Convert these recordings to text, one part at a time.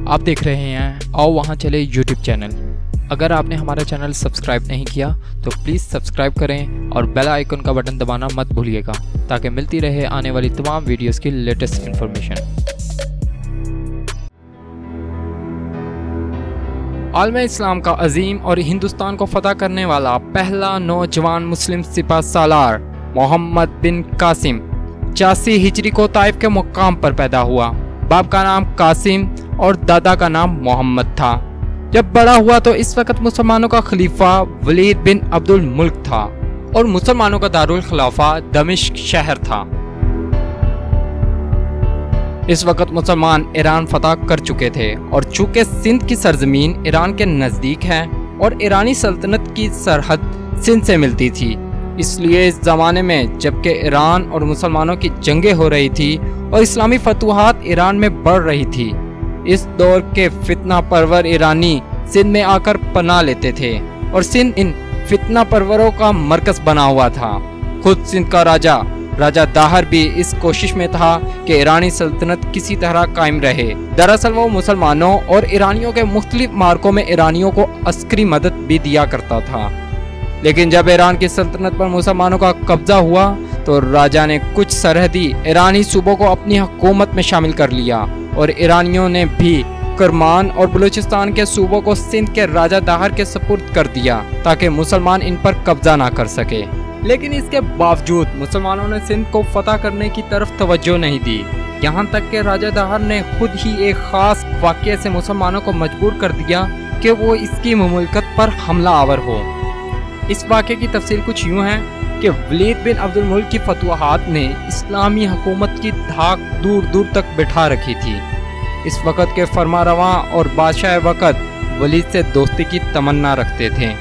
آپ دیکھ رہے ہیں آؤ وہاں چلے یوٹیوب چینل۔ اگر آپ نے ہمارا چینل سبسکرائب نہیں کیا تو پلیز سبسکرائب کریں اور بیل آئیکن کا بٹن دبانا مت بھولیے گا تاکہ ملتی رہے آنے والی تمام ویڈیوز کی لیٹسٹ انفارمیشن۔ عالم اسلام کا عظیم اور ہندوستان کو فتح کرنے والا پہلا نوجوان مسلم سپہ سالار محمد بن قاسم 86 ہجری کو طائف کے مقام پر پیدا ہوا۔ باپ کا نام قاسم اور دادا کا نام محمد تھا۔ جب بڑا ہوا تو اس وقت مسلمانوں کا خلیفہ ولید بن عبد الملک تھا اور مسلمانوں کا دارالخلافہ دمشق شہر تھا۔ اس وقت مسلمان ایران فتح کر چکے تھے اور چونکہ سندھ کی سرزمین ایران کے نزدیک ہے اور ایرانی سلطنت کی سرحد سندھ سے ملتی تھی، اس لیے اس زمانے میں جبکہ ایران اور مسلمانوں کی جنگیں ہو رہی تھی اور اسلامی فتوحات ایران میں بڑھ رہی تھی، اس دور کے فتنہ پرور ایرانی سندھ میں آ کر پناہ لیتے تھے اور سندھ ان فتنہ پروروں کا مرکز بنا ہوا تھا۔ خود سندھ کا راجہ داہر بھی اس کوشش میں تھا کہ ایرانی سلطنت کسی طرح قائم رہے۔ دراصل وہ مسلمانوں اور ایرانیوں کے مختلف معرکوں میں ایرانیوں کو عسکری مدد بھی دیا کرتا تھا، لیکن جب ایران کی سلطنت پر مسلمانوں کا قبضہ ہوا تو راجہ نے کچھ سرحدی ایرانی صوبوں کو اپنی حکومت میں شامل کر لیا اور ایرانیوں نے بھی کرمان اور بلوچستان کے صوبوں کو سندھ کے راجہ داہر کے سپرد کر دیا تاکہ مسلمان ان پر قبضہ نہ کر سکے۔ لیکن اس کے باوجود مسلمانوں نے سندھ کو فتح کرنے کی طرف توجہ نہیں دی، یہاں تک کہ راجہ داہر نے خود ہی ایک خاص واقعے سے مسلمانوں کو مجبور کر دیا کہ وہ اس کی مملکت پر حملہ آور ہو۔ اس واقعے کی تفصیل کچھ یوں ہے کہ ولید بن عبد الملک کی فتوحات نے اسلامی حکومت کی دھاک دور دور تک بٹھا رکھی تھی۔ اس وقت کے فرما رواں اور بادشاہ وقت ولید سے دوستی کی تمنا رکھتے تھے۔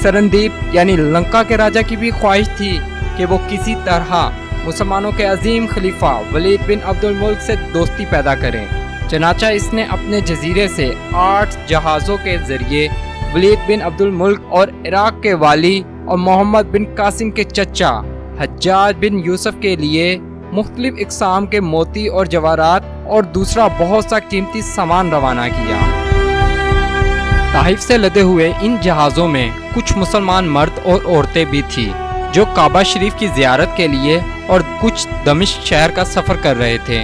سرندیپ یعنی لنکا کے راجہ کی بھی خواہش تھی کہ وہ کسی طرح مسلمانوں کے عظیم خلیفہ ولید بن عبد الملک سے دوستی پیدا کریں، چنانچہ اس نے اپنے جزیرے سے 8 جہازوں کے ذریعے ولید بن عبد الملک اور عراق کے والی اور محمد بن قاسم کے چچا حجاج بن یوسف کے لیے مختلف اقسام کے موتی اور جواہرات اور دوسرا بہت سا قیمتی سامان روانہ کیا۔ طائف سے لدے ہوئے ان جہازوں میں کچھ مسلمان مرد اور عورتیں بھی تھیں جو کعبہ شریف کی زیارت کے لیے اور کچھ دمشق شہر کا سفر کر رہے تھے۔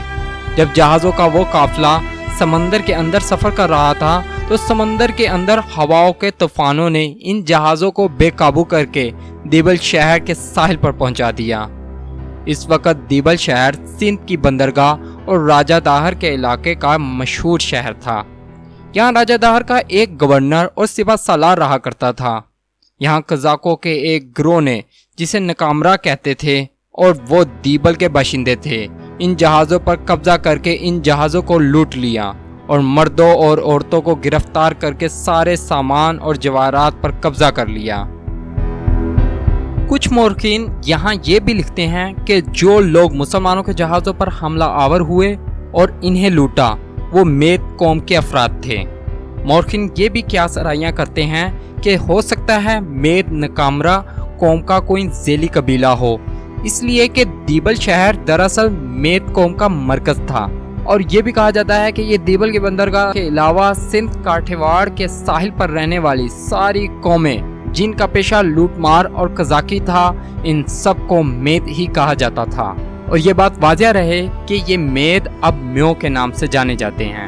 جب جہازوں کا وہ قافلہ سمندر کے اندر سفر کر رہا تھا تو سمندر کے اندر ہواؤں کے طوفانوں نے ان جہازوں کو بے قابو کر کے دیبل شہر کے ساحل پر پہنچا دیا۔ اس وقت دیبل شہر سندھ کی بندرگاہ اور راجہ داہر کے علاقے کا مشہور شہر تھا۔ یہاں راجہ داہر کا ایک گورنر اور سپہ سالار رہا کرتا تھا۔ یہاں قزاقوں کے ایک گروہ نے جسے نکامرا کہتے تھے اور وہ دیبل کے باشندے تھے، ان جہازوں پر قبضہ کر کے ان جہازوں کو لوٹ لیا اور مردوں اور عورتوں کو گرفتار کر کے سارے سامان اور جواہرات پر قبضہ کر لیا۔ کچھ مورخین یہاں یہ بھی لکھتے ہیں کہ جو لوگ مسلمانوں کے جہازوں پر حملہ آور ہوئے اور انہیں لوٹا وہ میت قوم کے افراد تھے۔ مورخین یہ بھی قیاس آرائیاں کرتے ہیں کہ ہو سکتا ہے میت نکامرا قوم کا کوئی ذیلی قبیلہ ہو، اس لیے کہ دیبل شہر دراصل میت قوم کا مرکز تھا، اور یہ بھی کہا جاتا ہے کہ یہ دیبل کی بندرگاہ کے علاوہ سندھ کاٹھیواڑ کے ساحل پر رہنے والی ساری قومیں جن کا پیشہ لوٹ مار اور قزاقی تھا، ان سب کو میت ہی کہا جاتا تھا، اور یہ بات واضح رہے کہ یہ میت اب میو کے نام سے جانے جاتے ہیں۔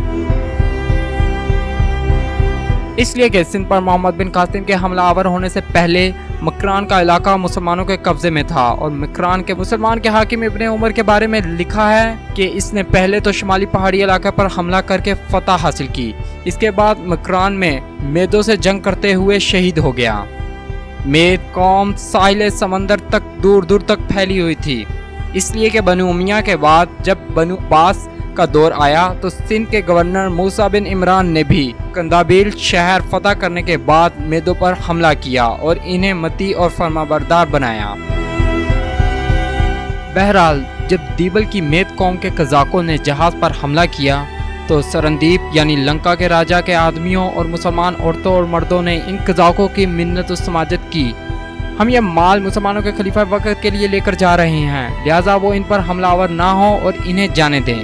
اس لیے کہ سندھ پر محمد بن قاسم کے حملہ آور ہونے سے پہلے مکران کا علاقہ مسلمانوں کے قبضے میں تھا، اور مکران کے مسلمان کے حاکم ابن عمر کے بارے میں لکھا ہے کہ اس نے پہلے تو شمالی پہاڑی علاقے پر حملہ کر کے فتح حاصل کی، اس کے بعد مکران میں میدوں سے جنگ کرتے ہوئے شہید ہو گیا۔ مید قوم ساحل سمندر تک دور دور تک پھیلی ہوئی تھی، اس لیے کہ بنو امیہ کے بعد جب بنو عباس کا دور آیا تو سندھ کے گورنر موسیٰ بن عمران نے بھی کندابیل شہر فتح کرنے کے بعد میدوں پر حملہ کیا اور انہیں متی اور فرمانبردار بنایا۔ بہرحال جب دیبل کی مید قوم کے قزاقوں نے جہاز پر حملہ کیا تو سرندیپ یعنی لنکا کے راجہ کے آدمیوں اور مسلمان عورتوں اور مردوں نے ان قزاقوں کی منت و سماجت کی، ہم یہ مال مسلمانوں کے خلیفہ وقت کے لیے لے کر جا رہے ہیں، لہٰذا وہ ان پر حملہ آور نہ ہوں اور انہیں جانے دیں،